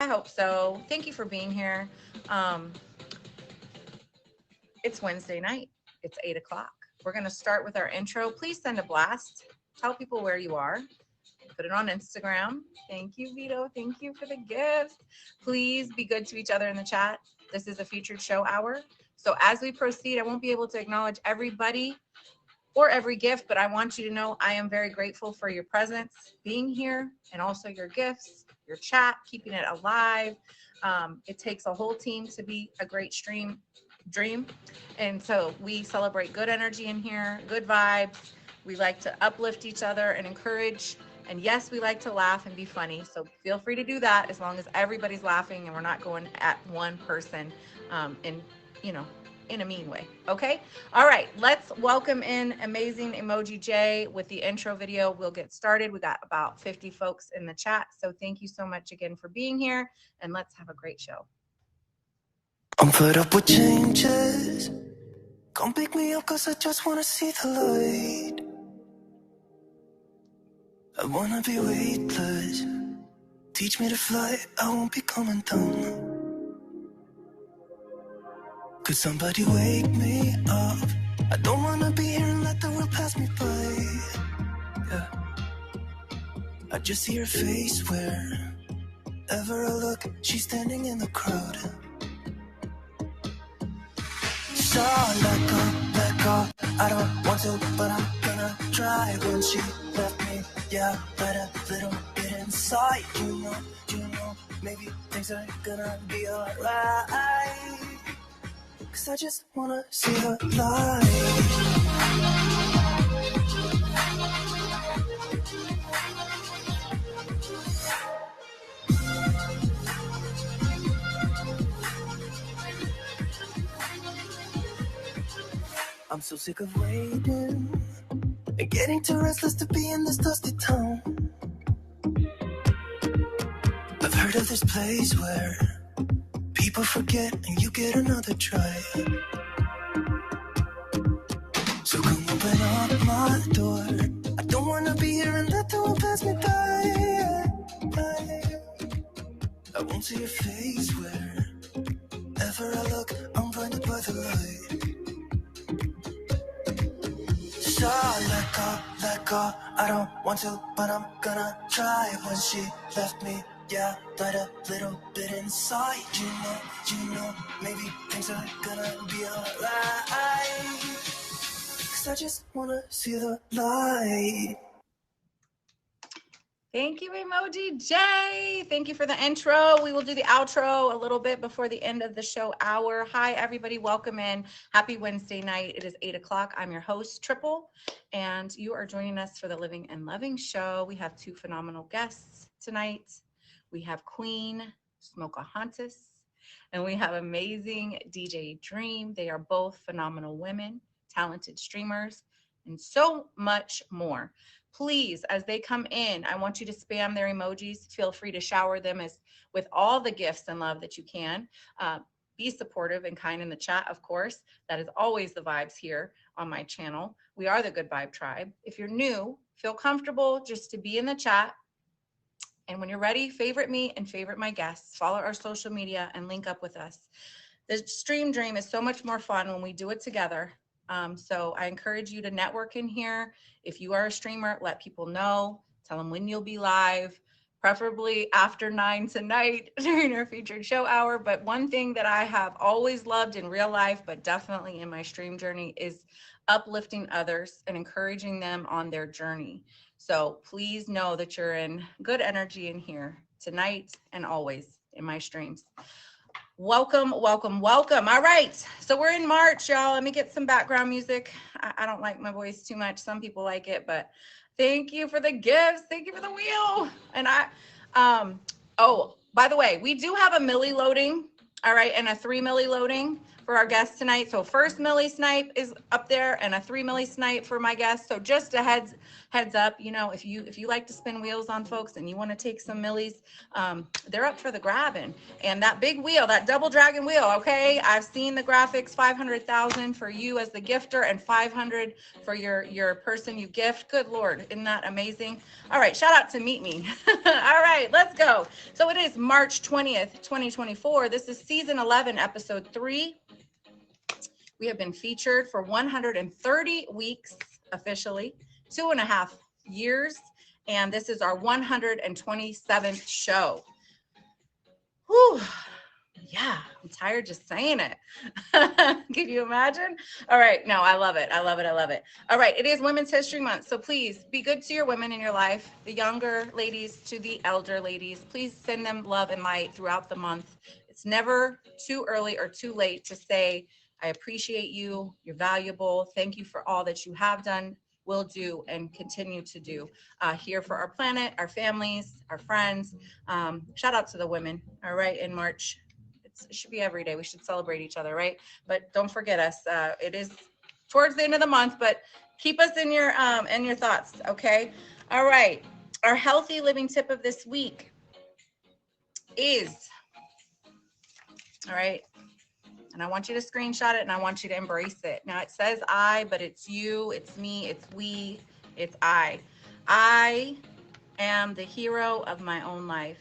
I hope so. Thank you for being here. Um, it's Wednesday night. It's 8 o'clock. We're going to start with our intro. Please send a blast. Tell people where you are. Put it on Instagram. Thank you, Vito. Thank you for the gifts. Please be good to each other in the chat. This is a featured show hour. So as we proceed, I won't be able to acknowledge everybody or every gift, but I want you to know I am very grateful for your presence, being here, and also your gifts, your chat, keeping it alive. It takes a whole team to be a great dream. And so we celebrate good energy in here, good vibes. We like to uplift each other and encourage. And yes, we like to laugh and be funny. So feel free to do that as long as everybody's laughing and we're not going at one person in, in a mean way. Okay. All right. Let's welcome in Amazing Emoji J with the intro video. We'll get started. We got about 50 folks in the chat. So thank you so much again for being here and let's have a great show. I'm fed up with changes. Come pick me up cause I just wanna see the light. I wanna be weightless. Teach me to fly, I won't be coming down. Could somebody wake me up? I don't wanna be here and let the world pass me by. Yeah. I just see her face wherever I look. She's standing in the crowd. So let go, I don't want to, but I'm gonna try. When she left me, yeah, let a little bit inside. You know, maybe things are gonna be alright. Cause I just wanna see the light. I'm so sick of waiting and getting too restless to be in this dusty town. I've heard of this place where people forget and you get another try. So come open up my door. I don't wanna be here and let the world pass me by. I won't see your face wherever I look. I'm blinded by the light. So let go, I don't want to, but I'm gonna try. When she left me, yeah, let a little bit inside. You know, maybe things are gonna be alright. Cause I just wanna see the light. Thank you, Emoji J. Thank you for the intro. We will do the outro a little bit before the end of the show hour. Hi, everybody. Welcome in. Happy Wednesday night. It is 8 o'clock. I'm your host, Triple, and you are joining us for the Living and Loving show. We have two phenomenal guests tonight. We have Queen Smokahontas, and we have amazing DJ Dream. They are both phenomenal women, talented streamers, and so much more. Please, as they come in, I want you to spam their emojis. Feel free to shower them with all the gifts and love that you can. Be supportive and kind in the chat, of course. That is always the vibes here on my channel. We are the Good Vibe Tribe. If you're new, feel comfortable just to be in the chat. And when you're ready, favorite me and favorite my guests. Follow our social media and link up with us. The Stream Dream is so much more fun when we do it together. So I encourage you to network in here. If you are a streamer, let people know. Tell them when you'll be live, preferably after 9 tonight during our featured show hour. But one thing that I have always loved in real life, but definitely in my stream journey, is uplifting others and encouraging them on their journey. So please know that you're in good energy in here tonight and always in my streams. Welcome, welcome, welcome. All right, so we're in March, y'all. Let me get some background music. I don't like my voice too much. Some people like it, but thank you for the gifts. Thank you for the wheel. And oh, by the way, we do have a Millie loading. All right, and a 3 milli loading for our guest tonight. So first milli snipe is up there and a 3 milli snipe for my guest. So just a heads up, you know, if you like to spin wheels on folks and you want to take some millis, they're up for the grabbing. And that big wheel, that double dragon wheel, okay? I've seen the graphics, 500,000 for you as the gifter and 500 for your person you gift. Good Lord, isn't that amazing? All right, shout out to Meet Me. All right, let's go. So it is March 20th, 2024. This is season 11, episode 3. We have been featured for 130 weeks officially, 2.5 years, and this is our 127th show. Whew. Yeah, I'm tired just saying it. Can you imagine? All right, no, I love it. I love it. I love it. All right, it is Women's History Month, so please be good to your women in your life, the younger ladies to the elder ladies. Please send them love and light throughout the month. It's never too early or too late to say, I appreciate you. You're valuable. Thank you for all that you have done, will do, and continue to do here for our planet, our families, our friends. Shout out to the women, all right, in March. It should be every day. We should celebrate each other, right? But don't forget us. It is towards the end of the month, but keep us in your thoughts, okay? All right. Our healthy living tip of this week is, all right, and I want you to screenshot it and I want you to embrace it. Now it says I, but it's you, it's me, it's we, it's I. I am the hero of my own life.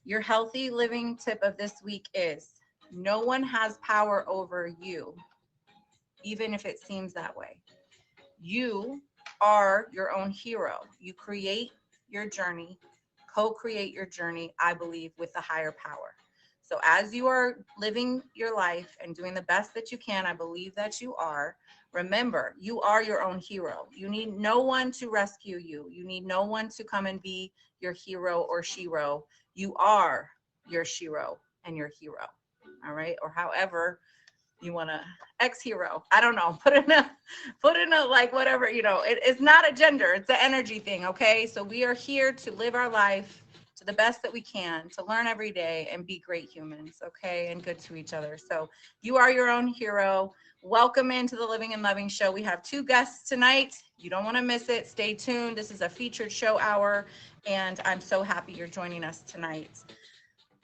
Your healthy living tip of this week is, no one has power over you, even if it seems that way. You are your own hero. You create your journey, co-create your journey, I believe, with the higher power. So as you are living your life and doing the best that you can, I believe that you are, remember, you are your own hero. You need no one to rescue you. You need no one to come and be your hero or shero. You are your shero and your hero, all right? Or however you want to, ex-hero, I don't know, put in a like whatever, you know, it's not a gender, it's an energy thing, okay? So we are here to live our life to the best that we can, to learn every day and be great humans, okay, and good to each other. So you are your own hero. Welcome into the Living and Loving Show. We have 2 guests tonight. You don't want to miss it. Stay tuned. This is a featured show hour, and I'm so happy you're joining us tonight.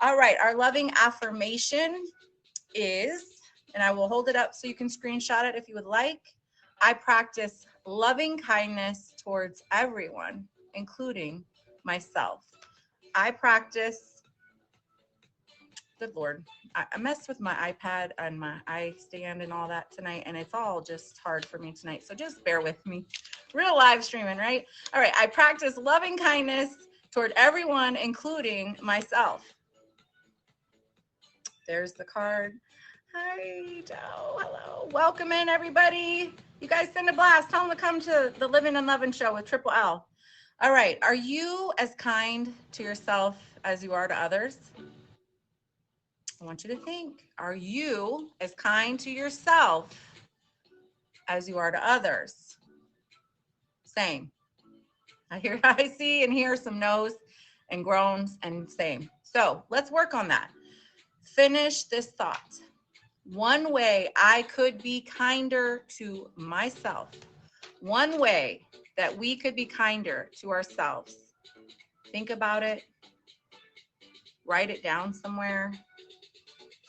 All right, our loving affirmation is, and I will hold it up so you can screenshot it if you would like, I practice loving kindness towards everyone, including myself. I practice, good Lord, I messed with my iPad and my iStand and all that tonight, and it's all just hard for me tonight. So just bear with me. Real live streaming, right? All right, I practice loving kindness toward everyone, including myself. There's the card. Hi, Joe. Hello. Welcome in, everybody. You guys send a blast. Tell them to come to the Living and Loving Show with Triple L. All right. Are you as kind to yourself as you are to others? I want you to think. Are you as kind to yourself as you are to others? Same. I see and hear some no's and groans and same. So let's work on that. Finish this thought. One way I could be kinder to myself. One way that we could be kinder to ourselves. Think about it. Write it down somewhere.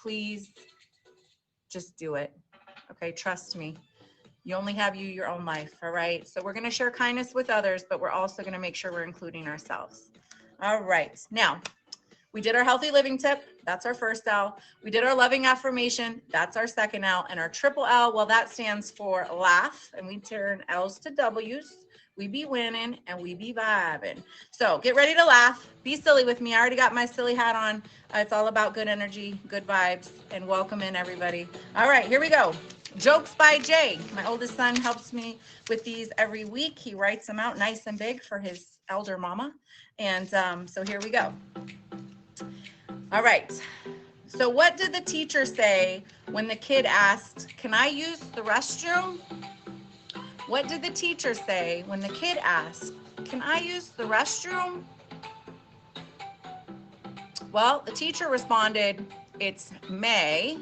Please just do it. Okay, trust me. You only have your own life, all right? So we're going to share kindness with others, but we're also going to make sure we're including ourselves. All right. Now, we did our healthy living tip. That's our first L. We did our loving affirmation. That's our second L. And our triple L, well, that stands for laugh. And we turn L's to W's. We be winning and we be vibing. So get ready to laugh. Be silly with me. I already got my silly hat on. It's all about good energy, good vibes, and welcome in, everybody. All right, here we go. Jokes by Jay. My oldest son helps me with these every week. He writes them out nice and big for his elder mama. And so here we go. All right. So what did the teacher say when the kid asked, "Can I use the restroom?" What did the teacher say when the kid asked, "Can I use the restroom?" Well, the teacher responded, it's May.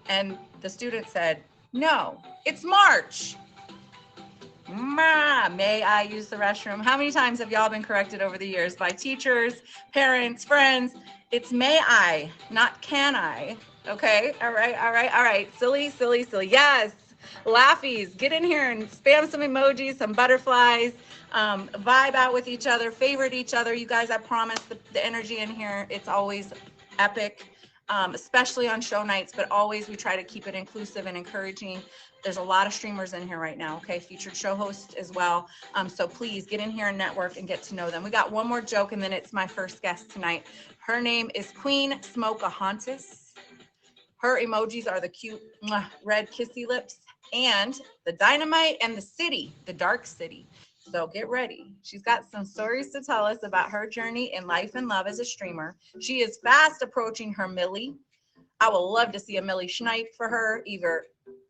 And the student said, no, it's March. May I use the restroom? How many times have y'all been corrected over the years by teachers, parents, friends? It's may I, not can I. Okay, all right. Silly. Yes, laughies, get in here and spam some emojis, some butterflies, vibe out with each other, favorite each other. You guys, I promise the energy in here, it's always epic. Especially on show nights, but always we try to keep it inclusive and encouraging. There's a lot of streamers in here right now, okay? Featured show hosts as well. So please get in here and network and get to know them. We got one more joke and then it's my first guest tonight. Her name is Queen Smokahontas. Her emojis are the cute red kissy lips and the dynamite and the city, the dark city. So get ready. She's got some stories to tell us about her journey in life and love as a streamer. She is fast approaching her milli. I would love to see a Millie Schneip for her, either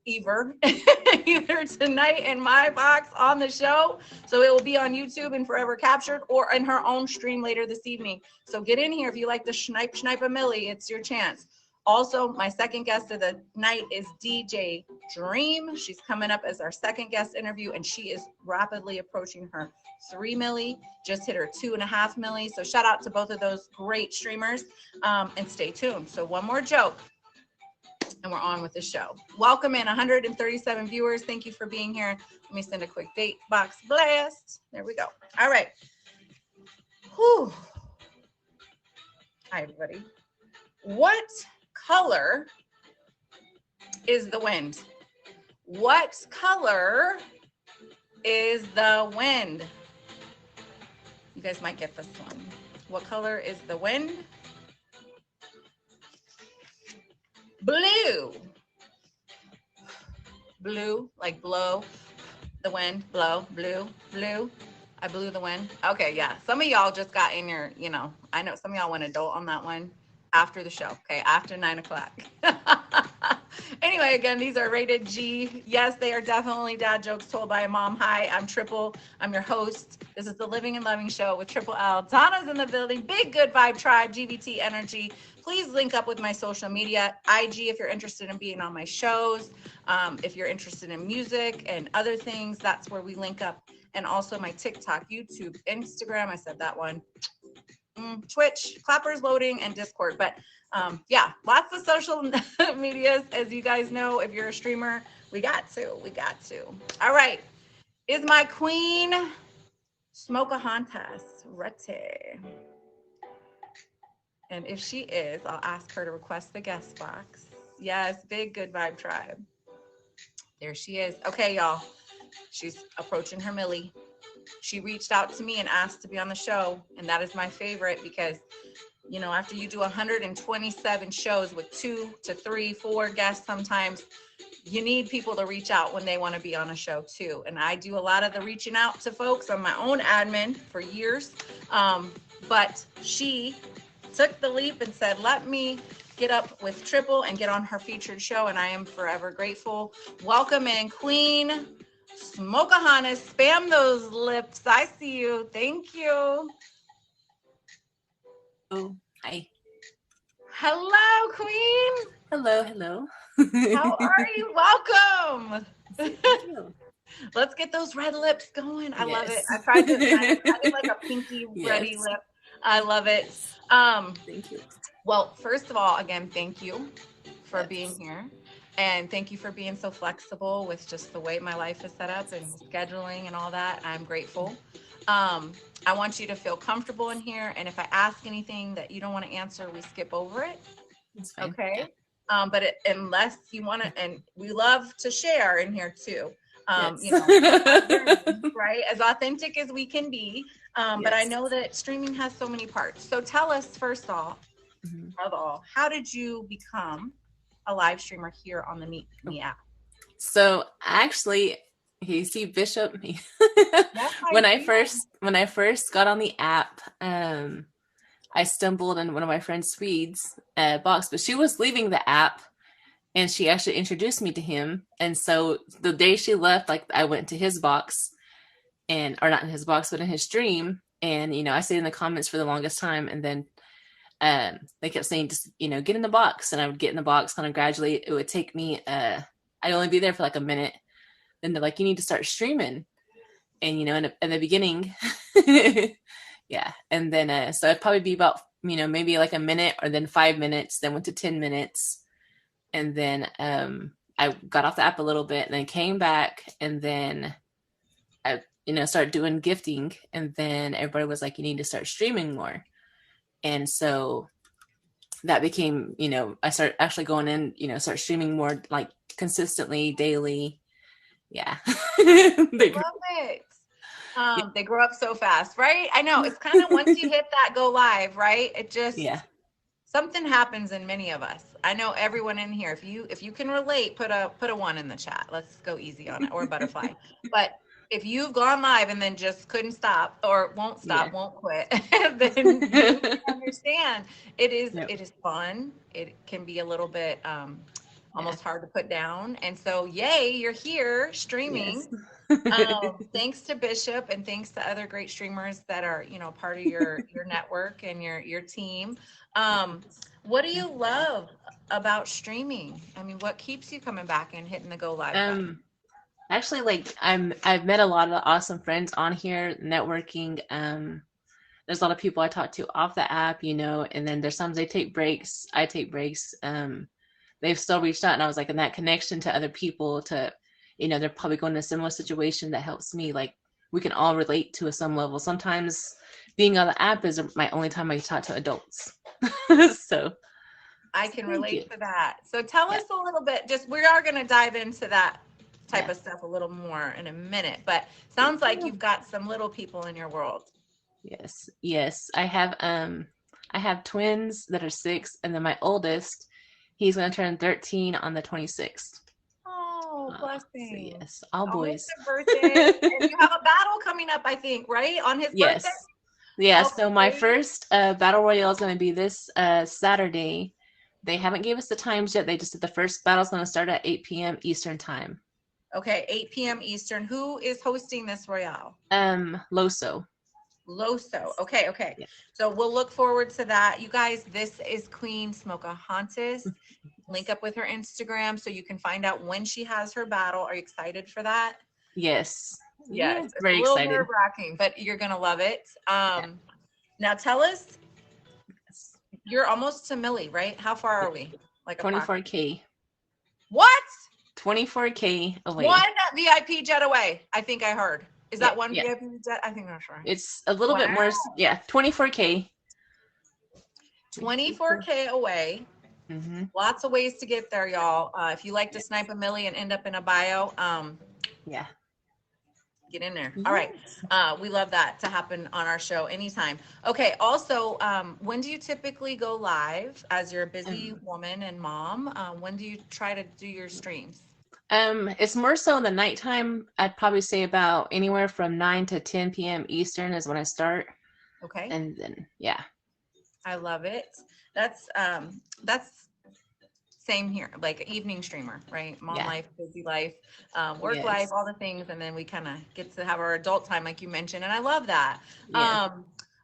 tonight in my box on the show. So it will be on YouTube and forever captured, or in her own stream later this evening. So get in here if you like the Schneip a Millie. It's your chance. Also, my second guest of the night is DJ Dream. She's coming up as our second guest interview, and she is rapidly approaching her 3 milli, just hit her 2.5 milli. So shout out to both of those great streamers, and stay tuned. So one more joke, and we're on with the show. Welcome in 137 viewers. Thank you for being here. Let me send a quick date box blast. There we go. All right. Whew. Hi, everybody. What color is the wind? What color is the wind? You guys might get this one. What color is the wind? Blue. Blue, like blow the wind, blow, blue. I blew the wind. Okay, yeah. Some of y'all just got in your, I know some of y'all went adult on that one. After the show, okay, after 9 o'clock. Anyway, again, these are rated G. Yes, they are definitely dad jokes told by a mom. Hi, I'm Triple. I'm your host. This is the Living and Loving Show with Triple L. Donna's in the building. Big Good Vibe Tribe, GVT Energy. Please link up with my social media, IG, if you're interested in being on my shows. If you're interested in music and other things, that's where we link up. And also my TikTok, YouTube, Instagram. I said that one. Twitch, Clappers loading, and Discord. But yeah, lots of social medias. As you guys know, if you're a streamer, we got to. All right. Is my queen Smokahontas ready? And if she is, I'll ask her to request the guest box. Yes, Big Good Vibe Tribe. There she is. Okay, y'all. She's approaching her milli. She reached out to me and asked to be on the show, and that is my favorite because, after you do 127 shows with 2 to 3, 4 guests sometimes, you need people to reach out when they want to be on a show too. And I do a lot of the reaching out to folks. I'm my own admin for years, but she took the leap and said, let me get up with Triple and get on her featured show, and I am forever grateful. Welcome in, Queen Smokahontas. Spam those lips. I see you. Thank you. Oh, hi. Hello, Queen. Hello. How are you? Welcome. Thank you. Let's get those red lips going. I love it. I tried to. I did like a pinky ready lip. I love it. Thank you. Well, first of all, again, thank you for being here. And thank you for being so flexible with just the way my life is set up and scheduling and all that. I'm grateful. I want you to feel comfortable in here. And if I ask anything that you don't want to answer, we skip over it. That's fine. Okay. But unless you want to, and we love to share in here too. Right? As authentic as we can be. But I know that streaming has so many parts. So tell us first of all, how did you become a live streamer here on the Meet Me app? So actually, you see Bishop, when I first got on the app, I stumbled in one of my friend's Swede's box, but she was leaving the app and she actually introduced me to him. And so the day she left, I went to his box or not in his box, but in his stream. And, I stayed in the comments for the longest time. And then they kept saying, just, get in the box. And I would get in the box kind of gradually. It would take me, I'd only be there for like a minute. Then they're like, you need to start streaming. And, in the beginning, yeah. And then, so it'd probably be about, maybe like a minute or then 5 minutes, then went to 10 minutes. And then I got off the app a little bit and then came back, and then I, started doing gifting. And then everybody was like, you need to start streaming more. And so that became, I started actually going in, start streaming more like consistently, daily. Yeah. Love it. They grow up so fast, right? I know. It's kind of once you hit that go live, right? It just, something happens in many of us. I know everyone in here, if you can relate, put a 1 in the chat. Let's go easy on it, or a butterfly. But if you've gone live and then just couldn't stop or won't stop, won't quit, then you understand it is fun. It can be a little bit almost hard to put down. And so, yay, you're here streaming. Thanks to Bishop, and thanks to other great streamers that are, part of your network and your team. What do you love about streaming? I mean, what keeps you coming back and hitting the go live button? Actually, like I've met a lot of awesome friends on here, networking. There's a lot of people I talk to off the app, and then there's times they take breaks. I take breaks. They've still reached out, and I was like, in that connection to other people, to, they're probably going to a similar situation, that helps me. Like, we can all relate to some level. Sometimes being on the app is my only time I talk to adults. So I can relate to that. So tell us a little bit, we are going to dive into that type of stuff a little more in a minute, but sounds like you've got some little people in your world. Yes. I have twins that are 6, and then my oldest, he's going to turn 13 on the 26th. Oh, blessing. So yes, all boys. Birthday. And you have a battle coming up, I think, right? On his birthday? Yeah, so my first battle royale is going to be this Saturday. They haven't gave us the times yet. They just said the first battle is going to start at 8 p.m. Eastern time. Okay, 8 p.m. Eastern. Who is hosting this royale? Loso. Okay. Yeah. So we'll look forward to that. You guys, this is Queen Smokeahontas. Link up with her Instagram so you can find out when she has her battle. Are you excited for that? Yes. Yes. Very it's a little excited. Nerve-wracking, but you're going to love it. Now tell us, you're almost to Millie, right? How far are we? Like 24K. What? 24K away. One VIP jet away, I think I heard. Is that one VIP jet? I think that's right. It's a little bit more. 24K. 24K away. Mm-hmm. Lots of ways to get there, y'all. If you like to snipe a milli and end up in a bio, get in there. All right. We love that to happen on our show anytime. Okay. Also, when do you typically go live as you're a busy woman and mom? When do you try to do your streams? It's more so in the nighttime. I'd probably say about anywhere from 9 to 10 p.m. Eastern is when I start. Okay. And then, I love it. That's same here, like evening streamer, right? Mom life, busy life, work life, all the things. And then we kind of get to have our adult time, like you mentioned. And I love that. Yeah.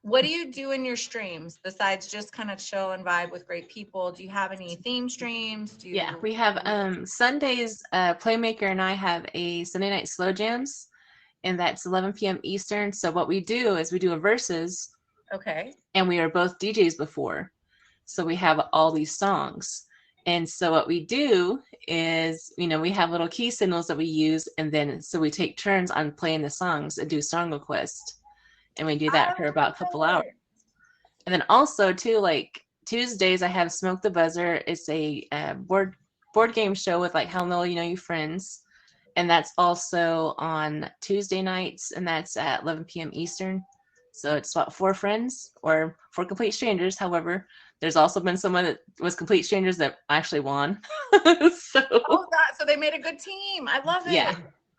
What do you do in your streams besides just kind of chill and vibe with great people? Do you have any theme streams? We have Sundays, Playmaker and I have a Sunday night slow jams, and that's 11 p.m. Eastern. So what we do is we do a versus. Okay. And we are both DJs before. So we have all these songs. And so what we do is, we have little key signals that we use. And then, so we take turns on playing the songs and do song request. And we do that for about a couple hours. And then also too, like Tuesdays, I have Smoke the Buzzer. It's a board game show with like How Little You Know Your Friends. And that's also on Tuesday nights. And that's at 11 p.m. Eastern. So it's about 4 friends or 4 complete strangers. However, there's also been someone that was complete strangers that actually won. So they made a good team. I love it. Yeah.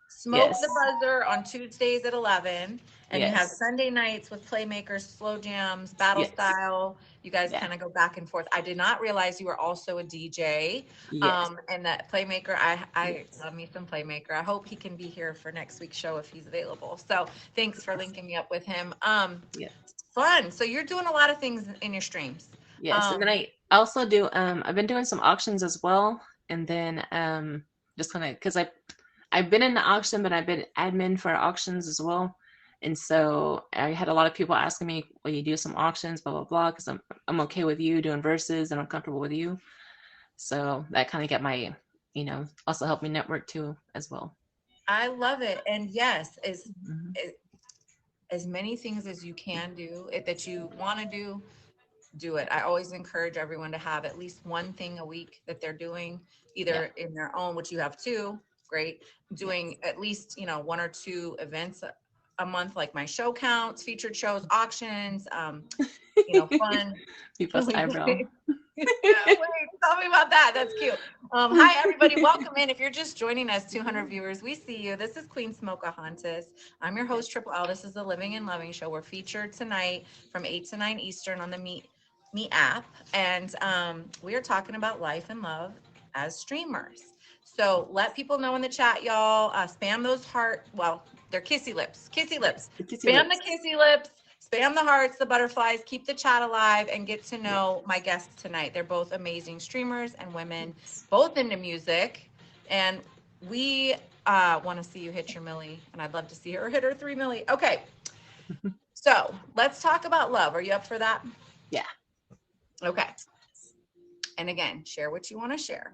Smoke the Buzzer on Tuesdays at 11. And you have Sunday nights with Playmakers, slow jams, battle style. You guys kind of go back and forth. I did not realize you were also a DJ. And that Playmaker, I love me some Playmaker. I hope he can be here for next week's show if he's available. So thanks for linking me up with him. Fun. So you're doing a lot of things in your streams. Yes, and then I also do I've been doing some auctions as well, and then just kind of because I've been in the auction, but I've been admin for auctions as well, and so I had a lot of people asking me, "Will you do some auctions?" Blah blah blah, because I'm okay with you doing verses, and I'm comfortable with you, so that kind of got my also helped me network too as well. I love it. And yes, Mm-hmm. as many things as you can do that you want to do it. I always encourage everyone to have at least one thing a week that they're doing, Yeah. either in their own, which you have two, great, doing at least, one or two events a month, like my show counts, featured shows, auctions, fun. People's eyebrow. Wait, tell me about that. That's cute. Hi, everybody. Welcome in. If you're just joining us, 200 viewers, we see you. This is Queen Smokahontas. I'm your host, Triple L. This is the Living and Loving Show. We're featured tonight from 8 to 9 Eastern on the Me app. And we are talking about life and love as streamers. So let people know in the chat, y'all. Spam those they're kissy lips. Kissy lips. Spam the kissy lips. Spam the hearts, the butterflies, keep the chat alive, and get to know my guests tonight. They're both amazing streamers and women, both into music. And we want to see you hit your milli, and I'd love to see her hit her 3 milli. Okay, so let's talk about love. Are you up for that? Yeah. Okay. And again, share what you want to share.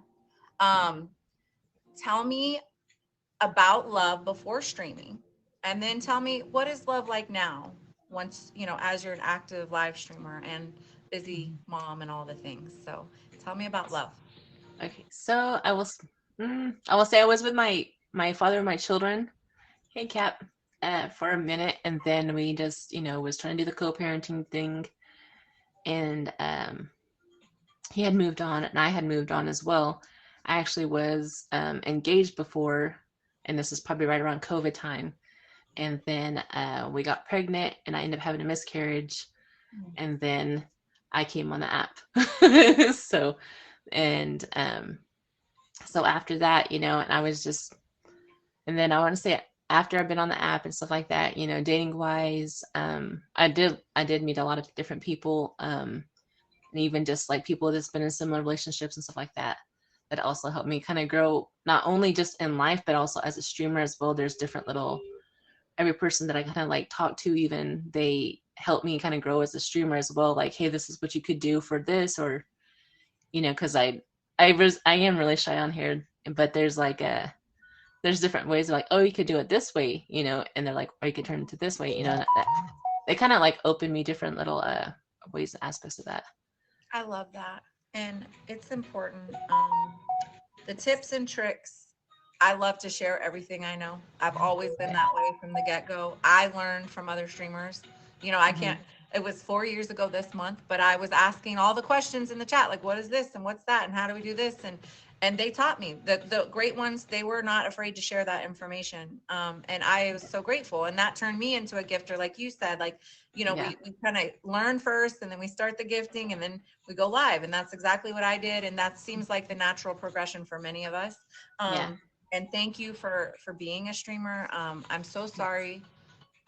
Tell me about love before streaming, and then tell me, what is love like now? Once, as you're an active live streamer and busy mom and all the things. So tell me about love. Okay, so I will say I was with my father and my children. Hey, Cap, for a minute, and then we just was trying to do the co-parenting thing, and he had moved on, and I had moved on as well. I actually was engaged before, and this is probably right around COVID time. And then we got pregnant, and I ended up having a miscarriage, and then I came on the app. So after that, and I was just, and then I want to say after I've been on the app and stuff like that, dating wise, I did meet a lot of different people, and even just like people that's been in similar relationships and stuff like that also helped me kind of grow, not only just in life, but also as a streamer as well. There's different every person that I kind of like talk to, even they help me kind of grow as a streamer as well. Like, hey, this is what you could do for this, or, cause I am really shy on here, but there's there's different ways of like, oh, you could do it this way, and they're like, or you could turn it to this way, and they kind of like open me different little ways and aspects of that. I love that. And it's important. The tips and tricks, I love to share everything I know. I've always been that way from the get-go. I learned from other streamers. I can't, it was 4 years ago this month, but I was asking all the questions in the chat, like, what is this and what's that and how do we do this? And they taught me. The great ones, they were not afraid to share that information. And I was so grateful. And that turned me into a gifter, like you said, like, we kind of learn first, and then we start the gifting, and then we go live. And that's exactly what I did. And that seems like the natural progression for many of us. And thank you for being a streamer. I'm so sorry.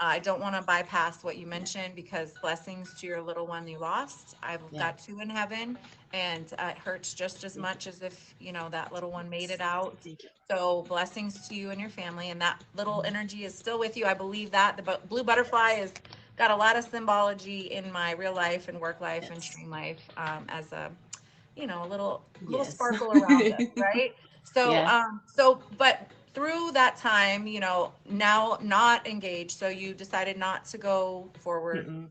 I don't want to bypass what you mentioned, because blessings to your little one you lost. I've got 2 in heaven, and it hurts just as much as if, that little one made it out. So blessings to you and your family, and that little energy is still with you. I believe that the blue butterfly has got a lot of symbology in my real life and work life and stream life, as a, a little sparkle around us, right? So, but through that time, now not engaged, so you decided not to go forward.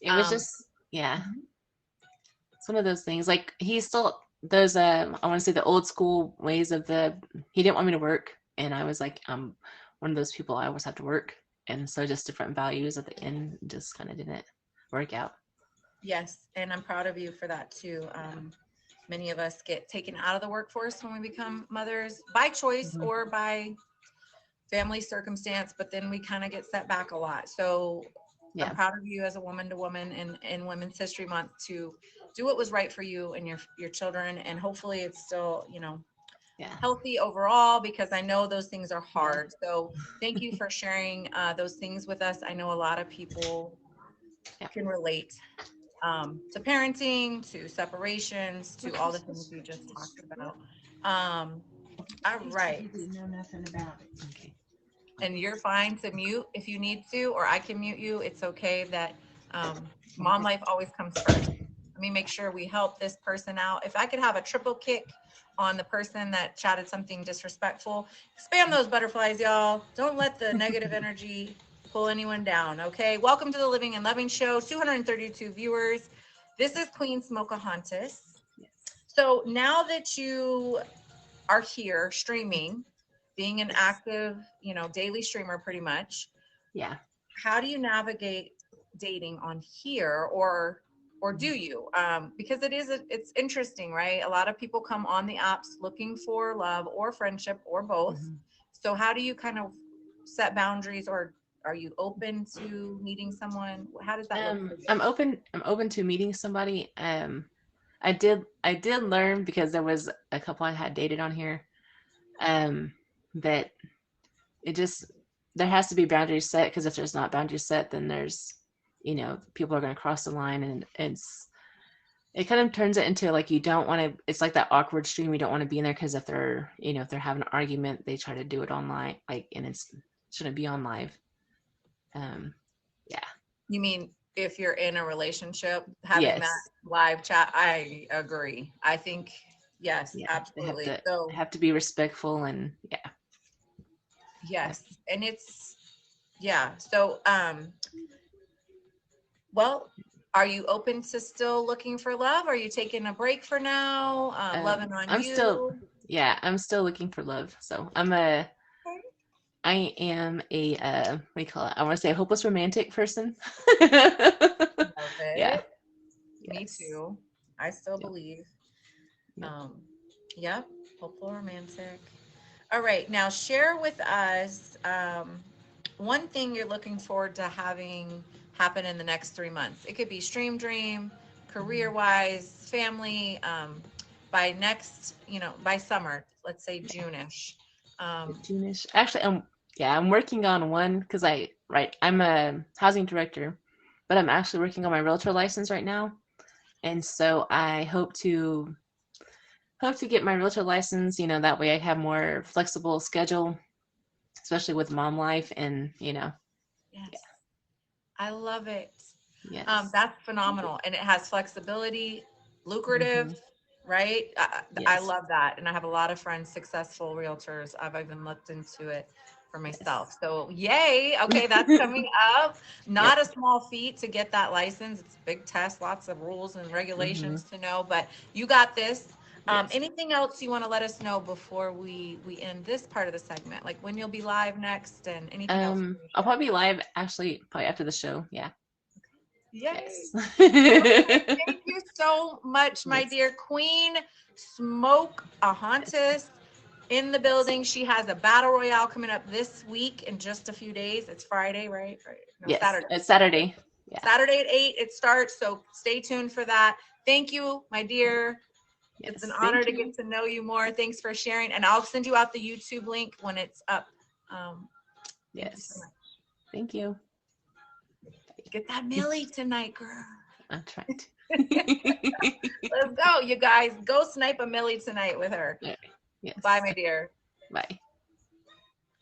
It was just, it's one of those things. Like, he still those, I want to say the old school ways of he didn't want me to work. And I was like, one of those people, I always have to work. And so just different values at the end just kind of didn't work out. Yes. And I'm proud of you for that too. Many of us get taken out of the workforce when we become mothers by choice or by family circumstance, but then we kind of get set back a lot. So I'm proud of you as a woman to woman in Women's History Month to do what was right for you and your children. And hopefully it's still, healthy overall, because I know those things are hard. So thank you for sharing those things with us. I know a lot of people can relate. to parenting, to separations, to all the things we just talked about. All right. Know nothing about it. Okay. And you're fine to mute if you need to, or I can mute you. It's okay that mom life always comes first. Let me make sure we help this person out. If I could have a triple kick on the person that chatted something disrespectful, spam those butterflies, y'all. Don't let the negative energy pull anyone down, okay? Welcome to the Living and Loving Show, 232 viewers. This is Queen Smokahontas. Yes. So now that you are here streaming, being an active, daily streamer pretty much, Yeah. how do you navigate dating on here, or do you? Because it's interesting, right? A lot of people come on the apps looking for love or friendship or both. Mm-hmm. So how do you kind of set boundaries, or are you open to meeting someone? How does that look for you? I'm open to meeting somebody. I did learn, because there was a couple I had dated on here, that there has to be boundaries set, because if there's not boundaries set, then there's, people are going to cross the line, and it kind of turns it into like, you don't want to, it's like that awkward stream. You don't want to be in there, because if they're having an argument, they try to do it online, and it shouldn't be on live. Yeah. You mean if you're in a relationship, having Yes. that live chat? I agree. I think, yes, Yeah, absolutely. They So have to be respectful, and yeah. yes, and it's, yeah. So, well, are you open to still looking for love? Are you taking a break for now? Loving on I'm you? I'm still looking for love. So I am a what do you call it? I want to say a hopeless romantic person. Love it. Yeah. Me Yes. too. I still Yep. believe. Yep. Yep. Hopeful romantic. All right. Now share with us one thing you're looking forward to having happen in the next 3 months. It could be stream dream, career wise, family, by next, by summer, let's say June-ish. June-ish. Actually, I'm working on one, because I'm a housing director, but I'm actually working on my realtor license right now. And so I hope to get my realtor license, that way I have more flexible schedule, especially with mom life, and Yes. Yeah. I love it. Yes. That's phenomenal. And it has flexibility, lucrative, right? I Yes. love that. And I have a lot of friends, successful realtors. I've even looked into it for myself. So yay. Okay. That's coming up. Not a small feat to get that license. It's a big test, lots of rules and regulations to know, but you got this. Yes. Anything else you want to let us know before we end this part of the segment? Like when you'll be live next, and anything else? I'll probably be live actually probably after the show. Yeah. Yay. Yes. Thank you so much, my Yes. dear Queen Smokahontas in the building. She has a battle royale coming up this week in just a few days. It's Friday, right? No, Yes. Saturday. It's Saturday. Yeah. Saturday at 8 it starts, so stay tuned for that. Thank you, my dear. Yes. It's an Thank honor to you. get to know you more. Thanks for sharing, and I'll send you out the YouTube link when it's up. Thank you so Yes. much. Thank you. Get that Millie tonight, girl. I'm trying to. Let's go, you guys. Go snipe a Millie tonight with her. Yes. Bye, my dear. Bye.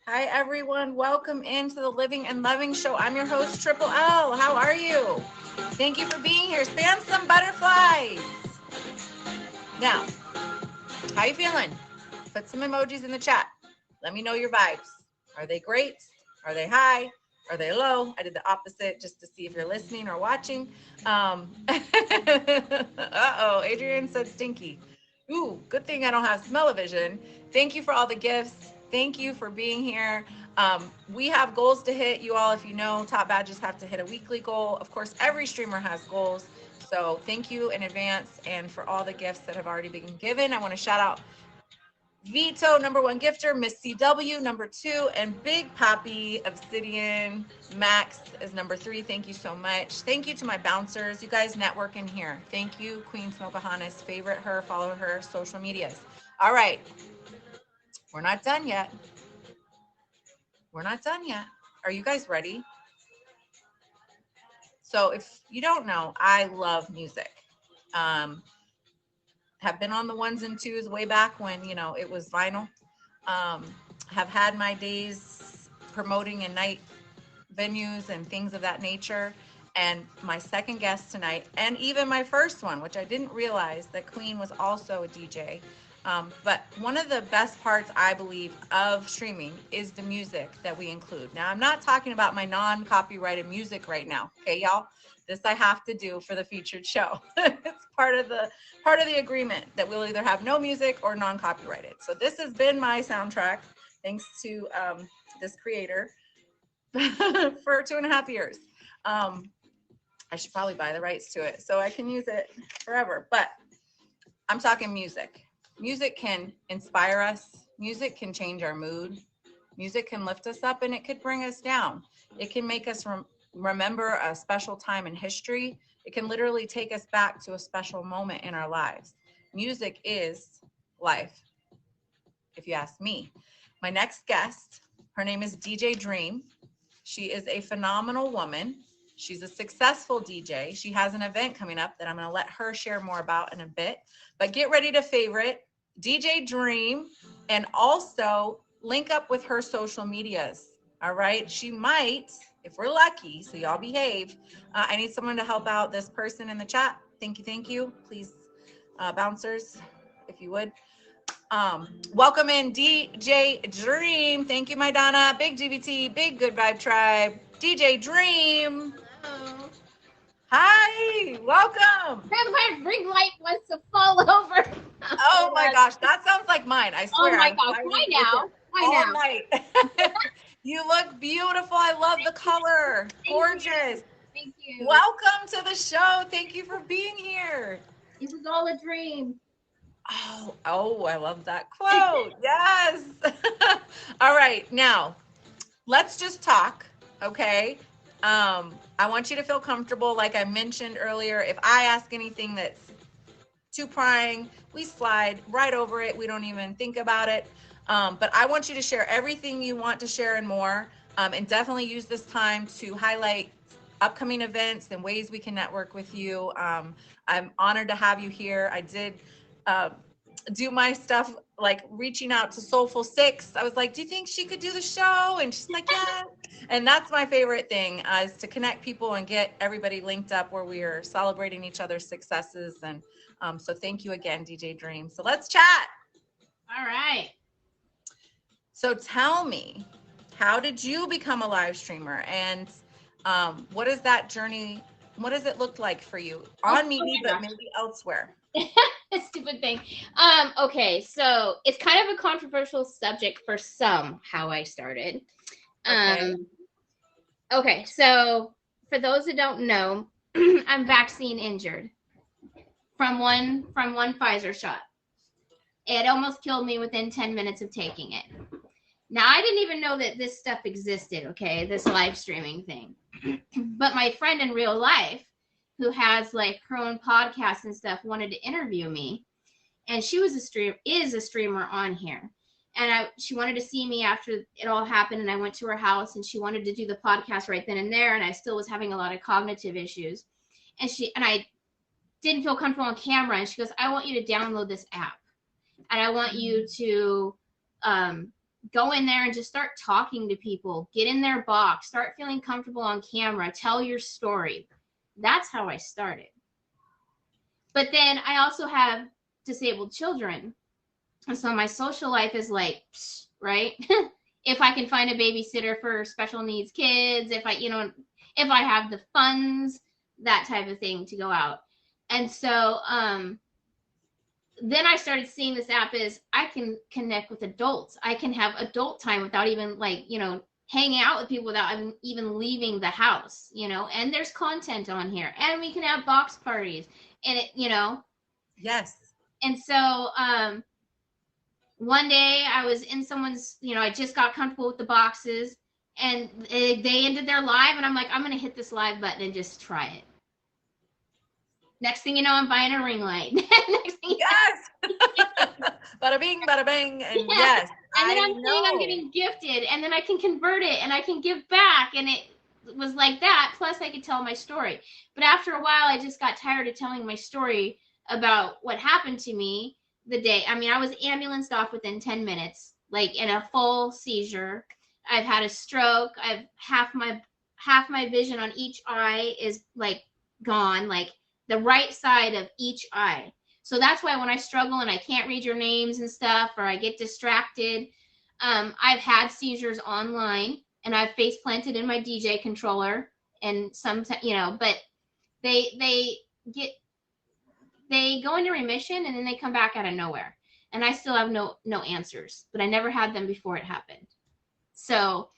Hi, everyone. Welcome into the Living and Loving Show. I'm your host, Triple L. How are you? Thank you for being here. Spam some butterflies. Now, how you feeling? Put some emojis in the chat. Let me know your vibes. Are they great? Are they high? Are they low? I did the opposite just to see if you're listening or watching. Uh-oh, Adrian said stinky. Ooh, good thing I don't have smell-o-vision. Thank you for all the gifts. Thank you for being here. We have goals to hit. You all, if you know, top badges have to hit a weekly goal. Of course, every streamer has goals. So thank you in advance, and for all the gifts that have already been given. I want to shout out Vito, #1 gifter, Miss CW, #2, and Big Poppy Obsidian Max is #3. Thank you so much. Thank you to my bouncers. You guys network in here. Thank you, Queen Smokahontas. Favorite her, follow her social medias. All right. We're not done yet. We're not done yet. Are you guys ready? So if you don't know, I love music. Have been on the ones and twos way back when, you know, it was vinyl. Have had my days promoting in night venues and things of that nature. And my second guest tonight, and even my first one, which I didn't realize that Queen was also a DJ. But one of the best parts, I believe, of streaming is the music that we include. Now, I'm not talking about my non-copyrighted music right now. Okay, y'all? This I have to do for the featured show. It's part of the agreement that we'll either have no music or non-copyrighted. So this has been my soundtrack, thanks to this creator, for 2.5 years. I should probably buy the rights to it so I can use it forever. But I'm talking music. Music can inspire us. Music can change our mood. Music can lift us up, and it could bring us down. It can make us remember a special time in history. It can literally take us back to a special moment in our lives. Music is life, if you ask me. My next guest, her name is DJ Dream. She is a phenomenal woman. She's a successful DJ. She has an event coming up that I'm going to let her share more about in a bit. But get ready to favorite DJ Dream and also link up with her social medias. All right. She might, if we're lucky, so y'all behave. I need someone to help out this person in the chat. Thank you. Thank you. Please, bouncers, if you would. Welcome in DJ Dream. Thank you, my Donna. Big GBT, big good vibe tribe. DJ Dream. Hello. Hi, welcome. My ring light wants to fall over. Oh my gosh, that sounds like mine. I swear. Oh my gosh, why now? Why now? Night. You look beautiful. I love the color. Gorgeous. Thank you. Welcome to the show. Thank you for being here. It was all a dream. Oh, I love that quote. Yes. All right, now let's just talk, okay? I want you to feel comfortable. Like I mentioned earlier, if I ask anything that's too prying, we slide right over it. We don't even think about it. But I want you to share everything you want to share and more, and definitely use this time to highlight upcoming events and ways we can network with you. I'm honored to have you here. I did do my stuff, like reaching out to Soulful Six. I was like, do you think she could do the show? And she's like, yeah. And that's my favorite thing, is to connect people and get everybody linked up where we are celebrating each other's successes. And so thank you again, DJ Dream. So let's chat. All right. So tell me, how did you become a live streamer? And what is that journey? What does it look like for you on me, but maybe elsewhere? Stupid thing. Okay, so it's kind of a controversial subject for some, how I started. Okay, so for those that don't know, I'm vaccine injured from one Pfizer shot. It almost killed me within 10 minutes of taking it. Now, I didn't even know that this stuff existed, okay, this live streaming thing. But my friend in real life, who has like her own podcast and stuff, wanted to interview me. And she was is a streamer on here. And she wanted to see me after it all happened. And I went to her house and she wanted to do the podcast right then and there. And I still was having a lot of cognitive issues. And I didn't feel comfortable on camera. And she goes, I want you to download this app. And I want you to go in there and just start talking to people. Get in their box. Start feeling comfortable on camera. Tell your story. That's how I started. But then I also have disabled children. And so my social life is like, right? If I can find a babysitter for special needs kids, if I have the funds, that type of thing to go out. And so then I started seeing this app as I can connect with adults. I can have adult time without even hanging out with people without even leaving the house, and there's content on here and we can have box parties and Yes. And so one day I was in someone's, I just got comfortable with the boxes and they ended their live and I'm like, I'm going to hit this live button and just try it. Next thing you know, I'm buying a ring light. Yes. Bada bing, bada bang. And yes. And then I'm getting gifted and then I can convert it and I can give back. And was like that. Plus, I could tell my story. But after a while, I just got tired of telling my story about what happened to me the day. I mean, I was ambulanced off within 10 minutes, like in a full seizure. I've had a stroke. I've half my vision on each eye is like gone, like the right side of each eye. So that's why when I struggle and I can't read your names and stuff, or I get distracted, I've had seizures online, and I've face planted in my DJ controller, and but they go into remission and then they come back out of nowhere, and I still have no answers, but I never had them before it happened. So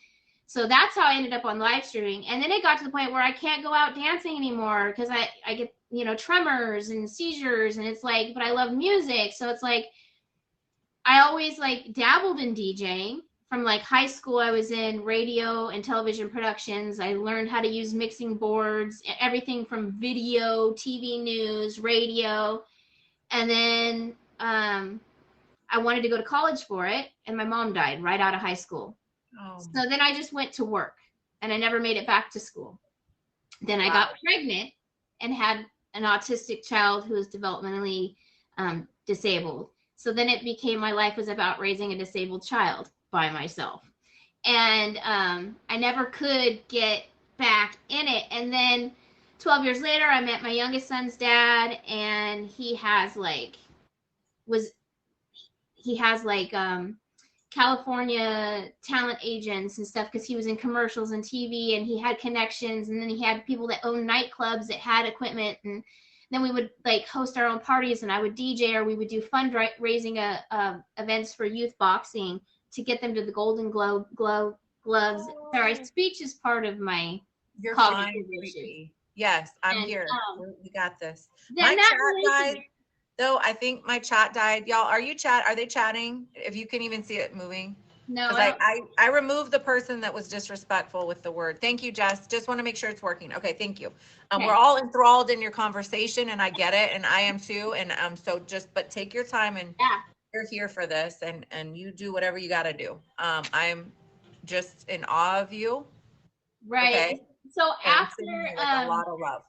that's how I ended up on live streaming. And then it got to the point where I can't go out dancing anymore because I get, tremors and seizures, and it's like, but I love music. So it's like, I always like dabbled in DJing. From like high school, I was in radio and television productions. I learned how to use mixing boards, everything from video, TV news, radio. And then I wanted to go to college for it, and my mom died right out of high school. Oh. So then I just went to work, and I never made it back to school. Then I got pregnant and had an autistic child who was developmentally disabled. So then it became, my life was about raising a disabled child by myself. And I never could get back in it. And then 12 years later, I met my youngest son's dad, and he has California talent agents and stuff, because he was in commercials and TV, and he had connections, and then he had people that owned nightclubs that had equipment, and then we would like host our own parties, and I would DJ, or we would do fundraising events for youth boxing to get them to the Golden Gloves. Oh. Sorry, speech is part of my cognitive issues. Yes, I'm here. We got this. My chat died. Though I think my chat died. Y'all, are they chatting? If you can even see it moving. No. I removed the person that was disrespectful with the word. Thank you, Jess. Just want to make sure it's working. Okay, thank you. Okay. We're all enthralled in your conversation, and I get it, and I am too. And but take your time, and you're here for this, and you do whatever you got to do. I'm just in awe of you. Right. Okay? So after a lot of love.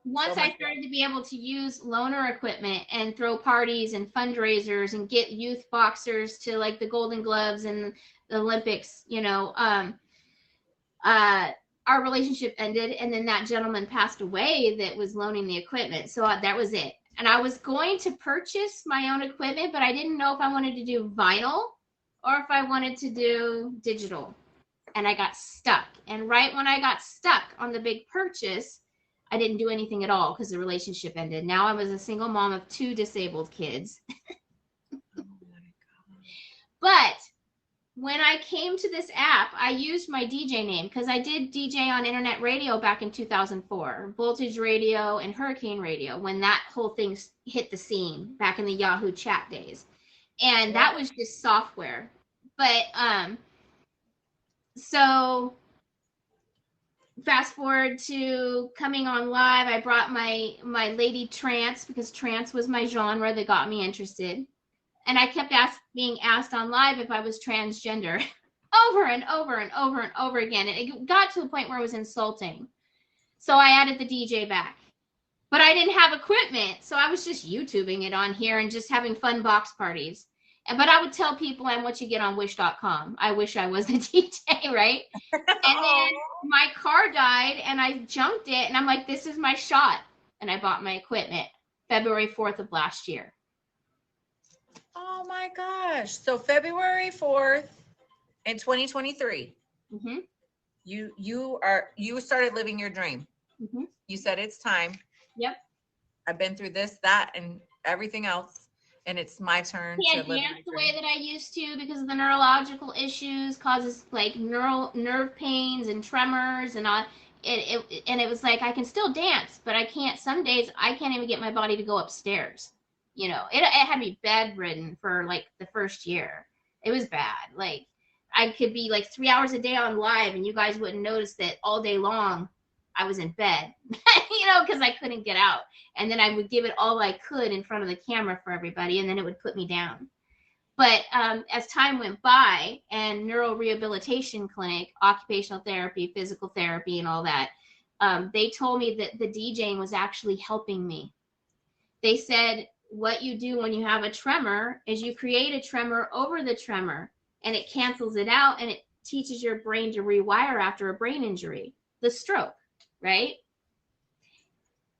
Once I started to be able to use loaner equipment and throw parties and fundraisers and get youth boxers to like the Golden Gloves and the Olympics, our relationship ended. And then that gentleman passed away that was loaning the equipment. So that was it. And I was going to purchase my own equipment, but I didn't know if I wanted to do vinyl or if I wanted to do digital. And I got stuck. And right when I got stuck on the big purchase, I didn't do anything at all because the relationship ended. Now I was a single mom of 2 disabled kids. Oh my God. But when I came to this app, I used my DJ name because I did DJ on internet radio back in 2004, Voltage Radio and Hurricane Radio, when that whole thing hit the scene back in the Yahoo chat days. And that was just software. But so fast forward to coming on live, I brought my lady trance, because trance was my genre that got me interested. And I kept being asked on live if I was transgender over and over and over and over again. And it got to the point where it was insulting. So I added the DJ back. But I didn't have equipment, so I was just YouTubing it on here and just having fun box parties. But I would tell people I'm what you get on Wish.com. I wish I was a DJ, right? And then my car died, and I junked it, and I'm like, this is my shot. And I bought my equipment February 4th of last year. Oh my gosh. So February 4th in 2023, mm-hmm. you started living your dream. Mm-hmm. You said it's time. Yep. I've been through this, that, and everything else. And it's my turn to live dance the way that I used to because of the neurological issues, causes like nerve pains and tremors and all. It was like I can still dance, but I can't. Some days I can't even get my body to go upstairs. It had me bedridden for like the first year. It was bad. Like I could be like 3 hours a day on live, and you guys wouldn't notice that all day long I was in bed, because I couldn't get out. And then I would give it all I could in front of the camera for everybody, and then it would put me down. But as time went by, and neurorehabilitation clinic, occupational therapy, physical therapy, and all that, they told me that the DJing was actually helping me. They said what you do when you have a tremor is you create a tremor over the tremor, and it cancels it out, and it teaches your brain to rewire after a brain injury, the stroke, right?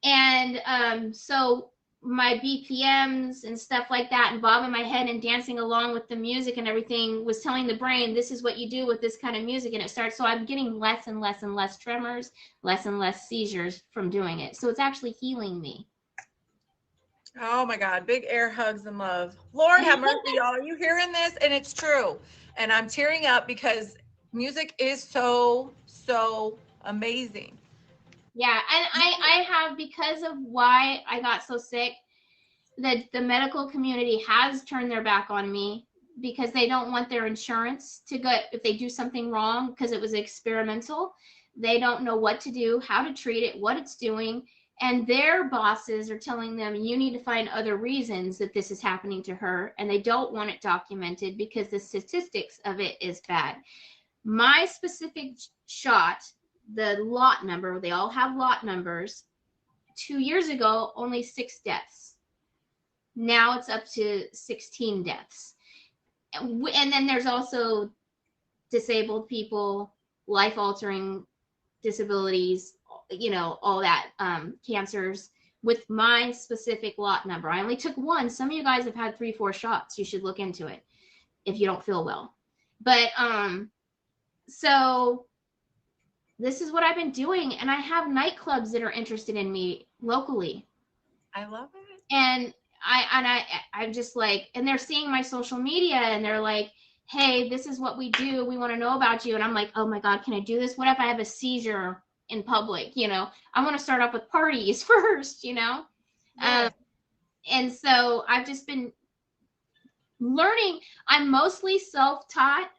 And so my BPMs and stuff like that, and bobbing my head and dancing along with the music and everything, was telling the brain, this is what you do with this kind of music. And it starts, so I'm getting less and less and less tremors, less and less seizures from doing it. So it's actually healing me. Oh my God, big air hugs and love. Lord have mercy, y'all. Are you hearing this? And it's true. And I'm tearing up because music is so amazing. Yeah, and I have, because of why I got so sick, that the medical community has turned their back on me because they don't want their insurance to go if they do something wrong, because it was experimental. They don't know what to do, how to treat it, what it's doing. And their bosses are telling them, you need to find other reasons that this is happening to her. And they don't want it documented because the statistics of it is bad. My specific shot, the lot number, they all have lot numbers. 2 years ago, only 6 deaths. Now it's up to 16 deaths. And then there's also disabled people, life-altering disabilities, you know, all that, cancers, with my specific lot number. I only took 1. Some of you guys have had 3, 4 shots. You should look into it if you don't feel well. But so this is what I've been doing, and I have nightclubs that are interested in me locally. I love it. And I'm just like, and they're seeing my social media, and they're like, hey, this is what we do. We want to know about you. And I'm like, oh my God, can I do this? What if I have a seizure in public? You know, I want to start off with parties first, you know? Yeah. And so I've just been learning. I'm mostly self-taught,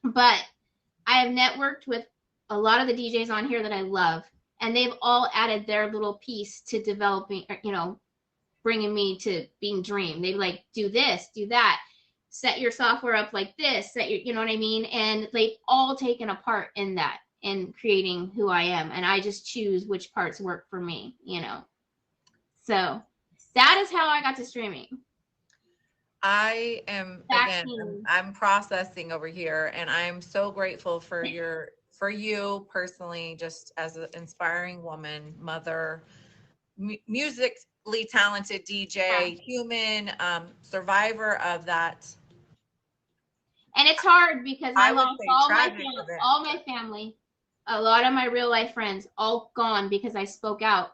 but I have networked with a lot of the DJs on here that I love, and they've all added their little piece to developing, you know, bringing me to being Dream. They like, do this, do that, set your software up like this, set your, you know what I mean? And they've all taken a part in that, in creating who I am. And I just choose which parts work for me, you know? So that is how I got to streaming. I am, again, I'm processing over here, and I'm so grateful for you personally, just as an inspiring woman, mother, musically talented DJ, human, survivor of that. And it's hard because I lost all my family, a lot of my real life friends, all gone because I spoke out.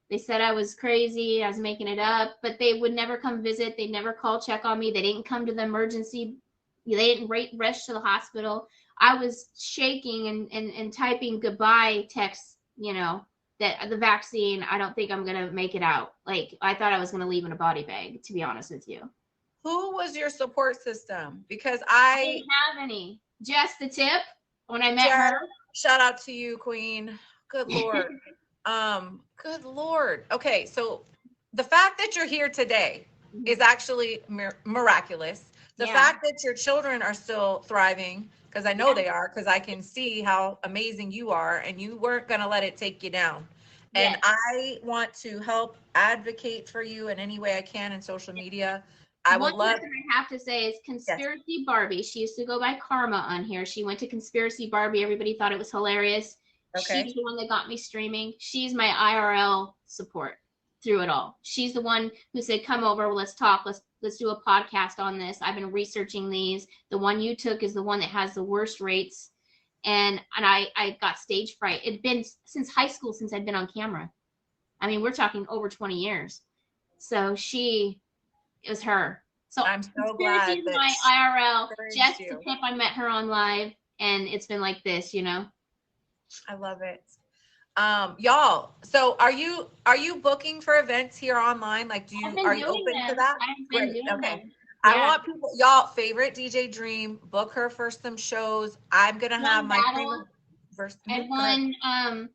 They said I was crazy, I was making it up, but they would never come visit. They'd never call, check on me. They didn't come to the emergency. They didn't rush to the hospital. I was shaking and typing goodbye texts, you know, that the vaccine, I don't think I'm going to make it out. Like, I thought I was going to leave in a body bag, to be honest with you. Who was your support system? Because I didn't have any. Just the tip when I met her. Shout out to you, Queen. Good Lord. Good Lord. Okay, so the fact that you're here today is actually miraculous. The fact that your children are still thriving, because I know they are, because I can see how amazing you are, and you weren't going to let it take you down. And I want to help advocate for you in any way I can in social media. I would love. One thing I have to say is Conspiracy Barbie. She used to go by Karma on here. She went to Conspiracy Barbie. Everybody thought it was hilarious. Okay. She's the one that got me streaming. She's my IRL support through it all. She's the one who said, come over, let's talk. Let's do a podcast on this. I've been researching these. The one you took is the one that has the worst rates. And I got stage fright. It'd been since high school since I'd been on camera. I mean, we're talking over 20 years. So it was her. So I'm so glad that my IRL, just the tip, I met her on live, and it's been like this, you know. I love it. Y'all, so are you booking for events here online? Like, are you open to that? Great. Okay. I want people, y'all, favorite DJ Dream, book her for some shows. I'm gonna have my first. I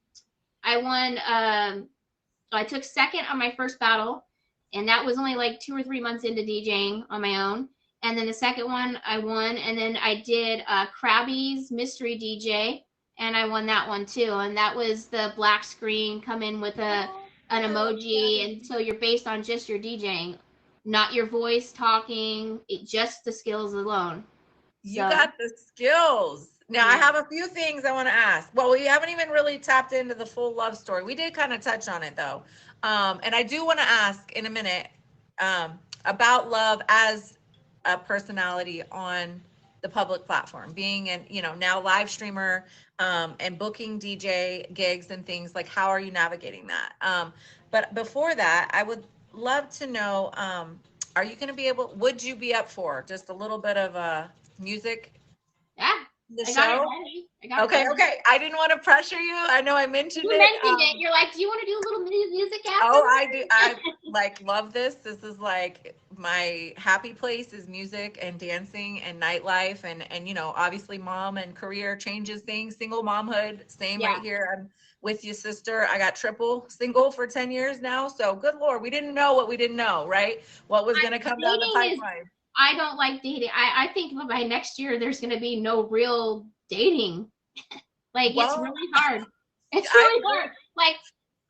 took second on my first battle, And that was only like 2 or 3 months into DJing on my own. And then the second one I won. And then I did Krabby's Mystery DJ, and I won that one too. And that was the black screen, come in with an emoji. And so you're based on just your DJing, not your voice talking, just the skills alone. You got the skills. Now, I have a few things I want to ask. Well, we haven't even really tapped into the full love story. We did kind of touch on it, though. And I do want to ask in a minute about love as a personality on the public platform, being an, now live streamer and booking DJ gigs and things. Like, how are you navigating that? But before that, I would love to know, are you going to be would you be up for just a little bit of music? Yeah. The show? Okay. I didn't want to pressure you. I know I mentioned it. You mentioned it. You're like, do you want to do a little music after? Oh, I do. I love this. This is like my happy place is music and dancing and nightlife and obviously mom and career changes things. Single momhood, same right here. I'm with you, sister. I got triple single for 10 years now. So good Lord, we didn't know what we didn't know, right? What was going to come down the pipeline. I don't like dating. I think by next year there's going to be no real dating. It's really hard. It's really hard. Like,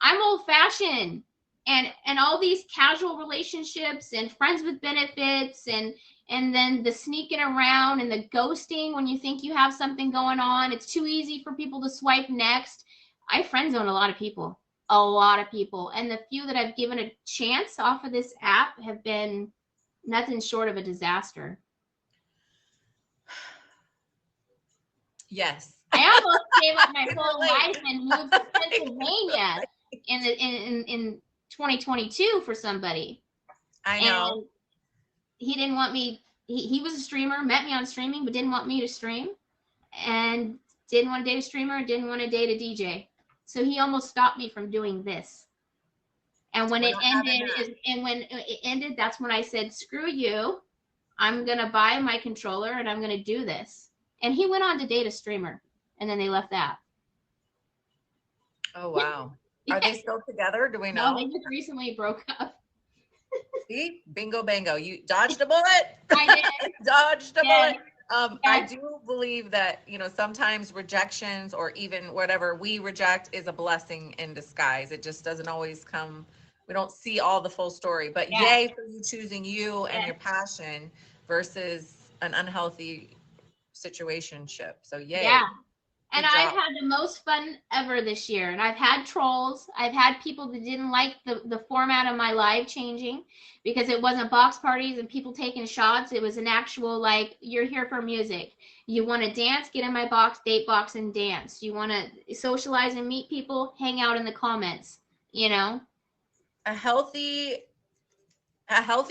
I'm old fashioned, and all these casual relationships and friends with benefits and then the sneaking around and the ghosting when you think you have something going on. It's too easy for people to swipe next. I friend zone a lot of people, and the few that I've given a chance off of this app have been nothing short of a disaster. Yes. I almost gave up my whole life and moved to Pennsylvania in 2022 for somebody. I know. And he didn't want me. He was a streamer, met me on streaming, but didn't want me to stream, and didn't want to date a streamer, didn't want to date a DJ. So he almost stopped me from doing this. And when it ended, that's when I said, screw you. I'm going to buy my controller and I'm going to do this. And he went on to date a streamer, and then they left that. Oh, wow. Are they still together? Do we know? No, they just recently broke up. See? Bingo, bango. You dodged a bullet. I did. Dodged a bullet. I do believe that, sometimes rejections or even whatever we reject is a blessing in disguise. It just doesn't always come. We don't see all the full story, but yay for you choosing you and your passion versus an unhealthy situationship. So yay. Yeah. And I've had the most fun ever this year. And I've had trolls. I've had people that didn't like the format of my live changing because it wasn't box parties and people taking shots. It was an actual, you're here for music. You want to dance, get in my box, date box, and dance. You want to socialize and meet people, hang out in the comments, A healthy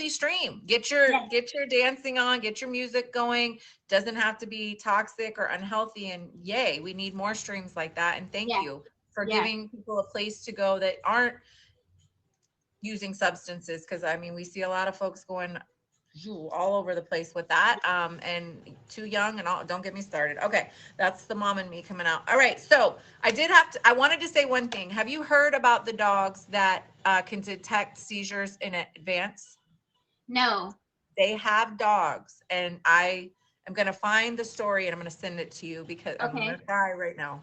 stream. Get your dancing on, get your music going. Doesn't have to be toxic or unhealthy. And yay, we need more streams like that. And thank you for giving people a place to go that aren't using substances. Cause we see a lot of folks going all over the place with that. And too young and all, don't get me started. Okay. That's the mom and me coming out. All right. So I wanted to say one thing. Have you heard about the dogs that can detect seizures in advance? No. They have dogs, and I am going to find the story and I'm going to send it to you because I'm going to die right now.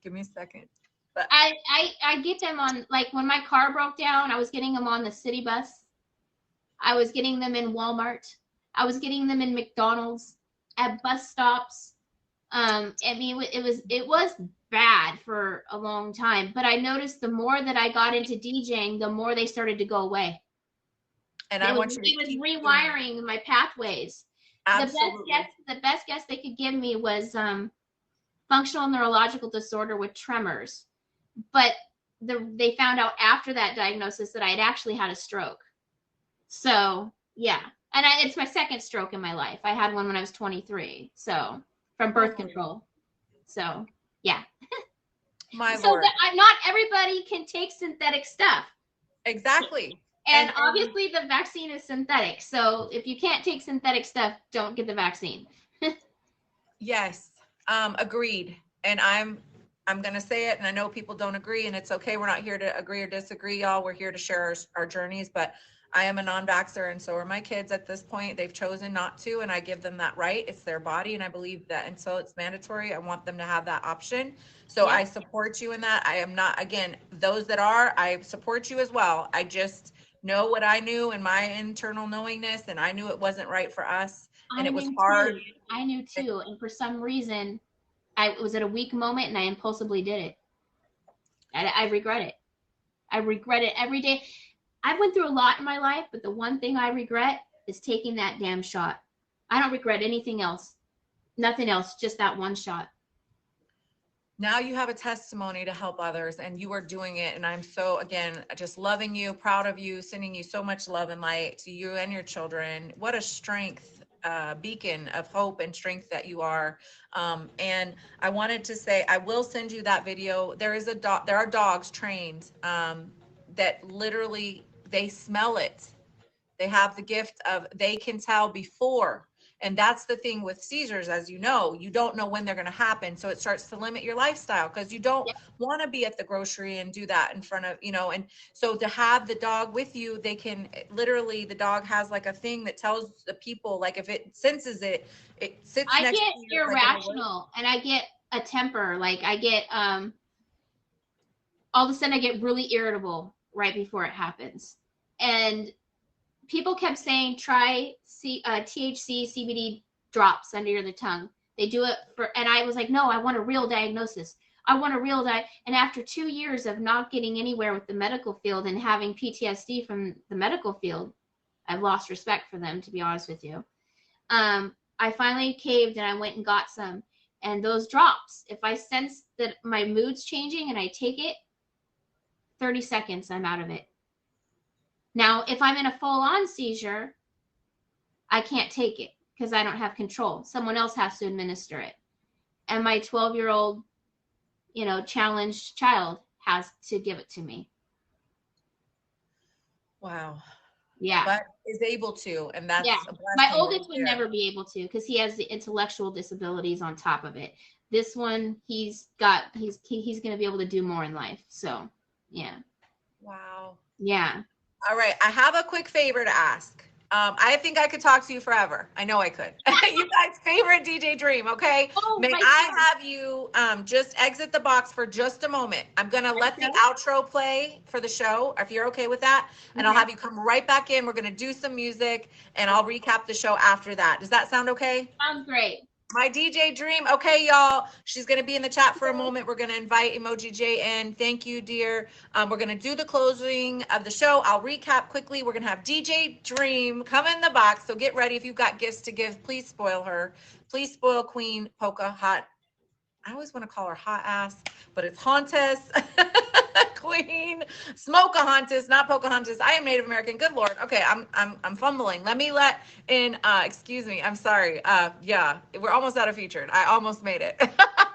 Give me a second. But I get them on, when my car broke down, I was getting them on the city bus. I was getting them in Walmart. I was getting them in McDonald's, at bus stops. It was bad for a long time, but I noticed the more that I got into DJing, the more they started to go away. And it was rewiring my pathways. Absolutely. The best guess they could give me was functional neurological disorder with tremors, but they found out after that diagnosis that I had actually had a stroke. So yeah, and it's my second stroke in my life. I had one when I was 23, so from birth control. So yeah. Lord. Not everybody can take synthetic stuff. Exactly. And obviously the vaccine is synthetic. So if you can't take synthetic stuff, don't get the vaccine. Yes. Agreed. And I'm I'm going to say it, and I know people don't agree, and it's okay. We're not here to agree or disagree, y'all. We're here to share our journeys, but I am a non-vaxxer, and so are my kids at this point. They've chosen not to, and I give them that right. It's their body, and I believe that until it's mandatory, I want them to have that option. So I support you in that. I am not, again, those that are, I support you as well. I just know what I knew in my internal knowingness, and I knew it wasn't right for us, and it was hard. I knew too, and for some reason, I was at a weak moment and I impulsively did it. I regret it. I regret it every day. I went through a lot in my life, but the one thing I regret is taking that damn shot. I don't regret anything else. Nothing else, just that one shot. Now you have a testimony to help others, and you are doing it. And I'm so, again, just loving you, proud of you, sending you so much love and light to you and your children. What a strength. Beacon of hope and strength that you are. And I wanted to say, I will send you that video. There are dogs trained that literally, they smell it. They have the gift of, they can tell before. And that's the thing with seizures, as you know, you don't know when they're going to happen. So it starts to limit your lifestyle because you don't want to be at the grocery and do that in front of, and so to have the dog with you, they can literally, the dog has like a thing that tells the people, like if it senses it, it sits next to you. I get irrational and I get a temper. Like I get, all of a sudden I get really irritable right before it happens. And people kept saying, try THC, CBD drops under the tongue. They do it and I was like, no, I want a real diagnosis. I want a real and after 2 years of not getting anywhere with the medical field and having PTSD from the medical field, I've lost respect for them, to be honest with you. I finally caved and I went and got some. And those drops, if I sense that my mood's changing and I take it, 30 seconds, I'm out of it. Now, if I'm in a full-on seizure, I can't take it because I don't have control. Someone else has to administer it. And my 12-year-old, challenged child has to give it to me. Wow. Yeah. But is able to, and that's a blessing. My oldest would never be able to because he has the intellectual disabilities on top of it. This one, he's going to be able to do more in life. So, yeah. Wow. Yeah. All right. I have a quick favor to ask. I think I could talk to you forever. I know I could. You guys' favorite DJ Dream, okay? Oh, may I have you just exit the box for just a moment? I'm going to let the outro play for the show, if you're okay with that. And I'll have you come right back in. We're going to do some music, and I'll recap the show after that. Does that sound okay? Sounds great. My DJ Dream. Okay, y'all. She's going to be in the chat for a moment. We're going to invite Emoji J in. Thank you, dear. We're going to do the closing of the show. I'll recap quickly. We're going to have DJ Dream come in the box. So get ready. If you've got gifts to give, please spoil her. Please spoil Queen Polka Hot. I always want to call her Hot Ass, but it's Hauntus. Queen Smokahontas, not Pocahontas. I am Native American. Good Lord. Okay, I'm fumbling. Let me let in. Excuse me. I'm sorry. Yeah, we're almost out of featured. I almost made it.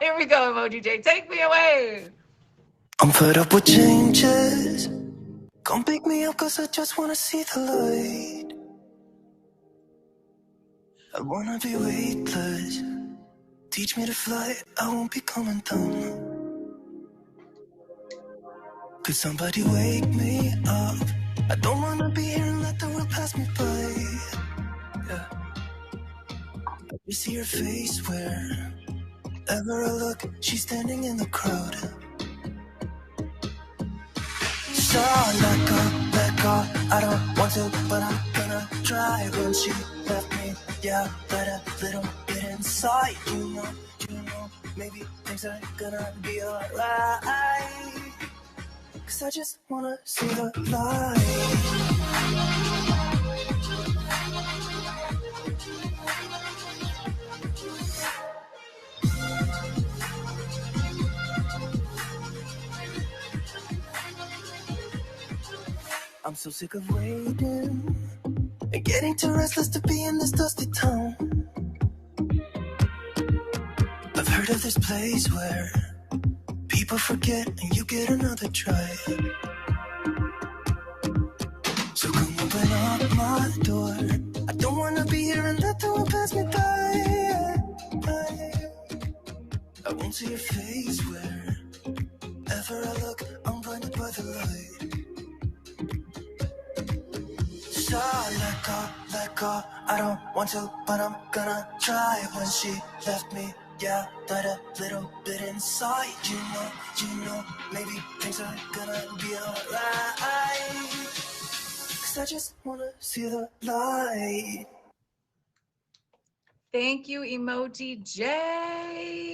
Here we go, Emoji J. Take me away. I'm fed up with changes. Come pick me up, 'cause I just wanna see the light. I wanna be weightless. Teach me to fly. I won't be coming down. Could somebody wake me up? I don't wanna be here and let the world pass me by. Yeah. You see her face wherever I look. She's standing in the crowd. So let go. I don't want to, but I'm gonna try. When she left me, yeah, let a little bit inside. You know, maybe things are gonna be alright. 'Cause I just wanna see the light. I'm so sick of waiting and getting too restless to be in this dusty town. I've heard of this place where people forget and you get another try. So come open up my door. I don't wanna be here and let the world pass me by. I won't see your face where wherever I look, I'm blinded by the light. So let go, I don't want to, but I'm gonna try. When she left me, yeah, died a little bit inside. You know, maybe things are gonna be alright. 'Cause I just wanna see the light. Thank you, Emoji J.